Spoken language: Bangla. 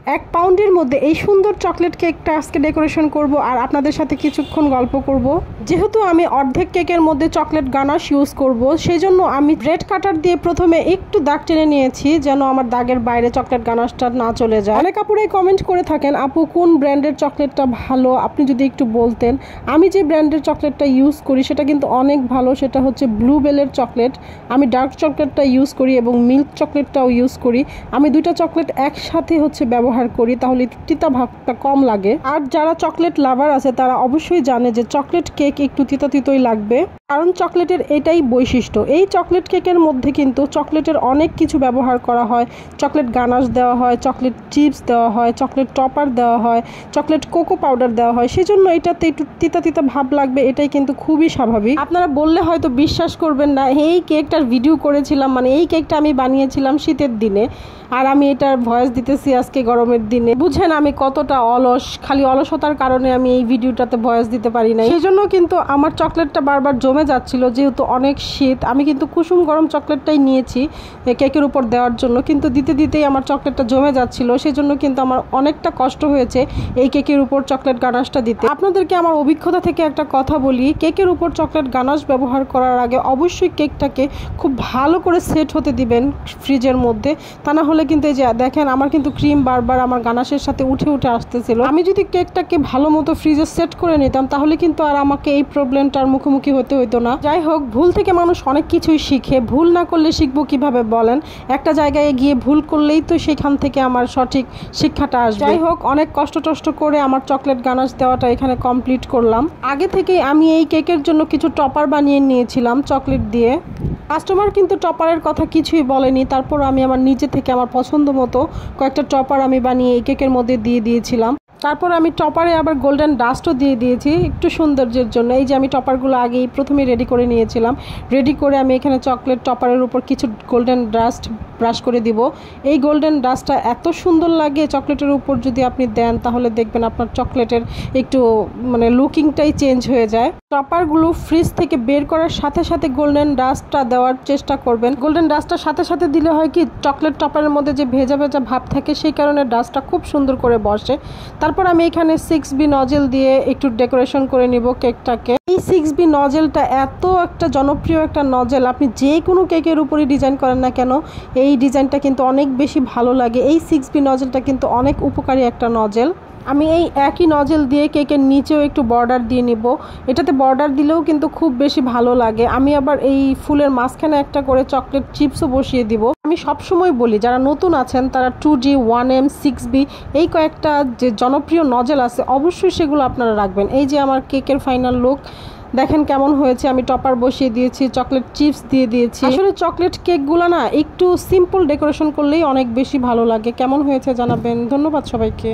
1 পাউন্ডের মধ্যে এই সুন্দর চকলেট কেকটা আজকে ডেকোরেশন করব আর আপনাদের সাথে কিছুক্ষণ গল্প করব। যেহেতু আমি অর্ধেক কেকের মধ্যে চকলেট গানাশ ইউজ করব, সেই জন্য আমি ব্রেড কাটার দিয়ে প্রথমে একটু দাগ টেনে নিয়েছি যেন আমার দাগের বাইরে চকলেট গানাশটা না চলে যায়। অনেক আপুরাই কমেন্ট করে থাকেন, আপু কোন ব্র্যান্ডের চকলেটটা ভালো, আপনি যদি একটু বলতেন। আমি যে ব্র্যান্ডের চকলেটটা ইউজ করি সেটা কিন্তু অনেক ভালো, সেটা হচ্ছে ব্লুবেলের চকলেট। আমি ডার্ক চকলেটটা ইউজ করি এবং মিল্ক চকলেটটাও ইউজ করি। আমি দুইটা চকলেট একসাথে হচ্ছে ব্যবহার করি, তাহলে তিতা ভাবটা কম লাগে। আর যারা চকলেট লাভার আছে তারা অবশ্যই জানে যে চকলেট কেক একটু তিতা তিতই লাগবে, কারণ চকলেটের এটাই বৈশিষ্ট্য। এই চকলেট কেকের মধ্যে কিন্তু চকলেটের অনেক কিছু ব্যবহার করা হয়। চকলেট গানাশ দেওয়া হয়, চকলেট চিপস দেওয়া হয়, চকলেট টপার দেওয়া হয়, চকলেট কোকো পাউডার দেওয়া হয়, সেজন্য এটাতে একটু তিতা তিতা ভাব লাগবে, এটাই কিন্তু খুবই স্বাভাবিক। আপনারা বললে হয়তো বিশ্বাস করবেন না, এই কেকটার ভিডিও করেছিলাম, মানে এই কেকটা আমি বানিয়েছিলাম শীতের দিনে, আর আমি এটার ভয়েস দিতেছি আজকে গরমের দিনে। বুঝেন আমি কতটা অলস, খালি অলসতার কারণে আমি এই ভিডিওটাতে ভয়েস দিতে পারি না। সেই জন্য কিন্তু আমার চকলেটটা বারবার জমে যাচ্ছিল, যেহেতু অনেক শীত। আমি কিন্তু কুসুম গরম চকলেটটাই নিয়েছি কেকের উপর দেওয়ার জন্য, কিন্তু দিতে দিতেই আমার চকলেটটা জমে যাচ্ছিল, সেই জন্য কিন্তু আমার অনেকটা কষ্ট হয়েছে এই কেকের উপর চকলেট গানাশটা দিতে। আপনাদেরকে আমার অভিজ্ঞতা থেকে একটা কথা বলি, কেকের উপর চকলেট গানাশ ব্যবহার করার আগে অবশ্যই কেকটাকে খুব ভালো করে সেট হতে দিবেন ফ্রিজের মধ্যে, তা না হলে কিন্তু এই যে দেখেন আমার কিন্তু ক্রিম বারবার আমার গানাশের সাথে উঠে উঠে আসতেছিল। আমি যদি কেকটাকে ভালো মতো ফ্রিজে সেট করে নিতাম তাহলে কিন্তু আর আমাকে এই প্রবলেমটার মুখোমুখি হতে হইতো না। যাই হোক, ভুল থেকে মানুষ অনেক কিছুই শিখে, ভুল না করলে শিখবো কিভাবে বলেন? একটা জায়গায় গিয়ে ভুল করলেই তো সেখান থেকে আমার সঠিক শিক্ষাটা আসবে। যাই হোক, অনেক কষ্ট করে আমার চকলেট গানাশ দেওয়াটা এখানে কমপ্লিট করলাম। আগে থেকে আমি এই কেকের জন্য কিছু টপার বানিয়ে নিয়েছিলাম চকলেট দিয়ে। কাস্টমার কিন্তু টপারের কথা কিছুই বলেনি, তারপর আমি আমার নিজে থেকে আমার পছন্দ মতো কয়েকটা টপার আমি বানিয়ে এই কেকের মধ্যে দিয়ে দিয়েছিলাম। তারপর আমি টপারে আবার গোল্ডেন ডাস্টও দিয়ে দিয়েছি একটু সৌন্দর্যের জন্য। এই যে আমি টপারগুলো আগেই প্রথমে রেডি করে নিয়েছিলাম, রেডি করে আমি এখানে চকলেট টপারের উপর কিছু গোল্ডেন ডাস্ট ব্রাশ করে দিব। এই গোল্ডেন ডাস্টটা এত সুন্দর লাগে চকলেটের উপর, যদি আপনি দেন তাহলে দেখবেন আপনার চকলেটের একটু মানে লুকিংটাই চেঞ্জ হয়ে যায়। টপারগুলো ফ্রিজ থেকে বের করার সাথে সাথে গোল্ডেন ডাস্টটা দেওয়ার চেষ্টা করবেন। গোল্ডেন ডাস্টটার সাথে সাথে দিলে হয় কি, চকলেট টপারের মধ্যে যে ভেজা ভেজা ভাব থাকে সেই কারণে ডাস্টটা খুব সুন্দর করে বসে। তারপর আমি এখানে 6B নজেল দিয়ে একটু ডেকোরেশন করে নিব কেকটাকে। এই 6B নজেলটা এত একটা জনপ্রিয় একটা নজেল, আপনি যে কোনো কেকের উপরই ডিজাইন করেন না কেন এই ডিজাইনটা কিন্তু অনেক বেশি ভালো লাগে। এই 6B নজেলটা কিন্তু অনেক উপকারী একটা নজেল। আমি এই একই নজেল দিয়ে কেকের নিচেও একটু বর্ডার দিয়ে নিব, এটাতে বর্ডার দিলেও কিন্তু খুব বেশি ভালো লাগে। আমি আবার এই ফুলের মাঝখানে একটা করে চকলেট চিপসও বসিয়ে দিব। আমি সবসময় বলি যারা নতুন আছেন তারা 2G 1M 6B এই কয়েকটা যে জনপ্রিয় নজেল আছে অবশ্যই সেগুলো আপনারা রাখবেন। এই যে আমার কেকের ফাইনাল লুক দেখেন কেমন হয়েছে। আমি টপার বসিয়ে দিয়েছি, চকলেট চিপস দিয়ে দিয়েছি। আসলে চকলেট কেকগুলো না একটু সিম্পল ডেকোরেশন করলেই অনেক বেশি ভালো লাগে। কেমন হয়েছে জানাবেন। ধন্যবাদ সবাইকে।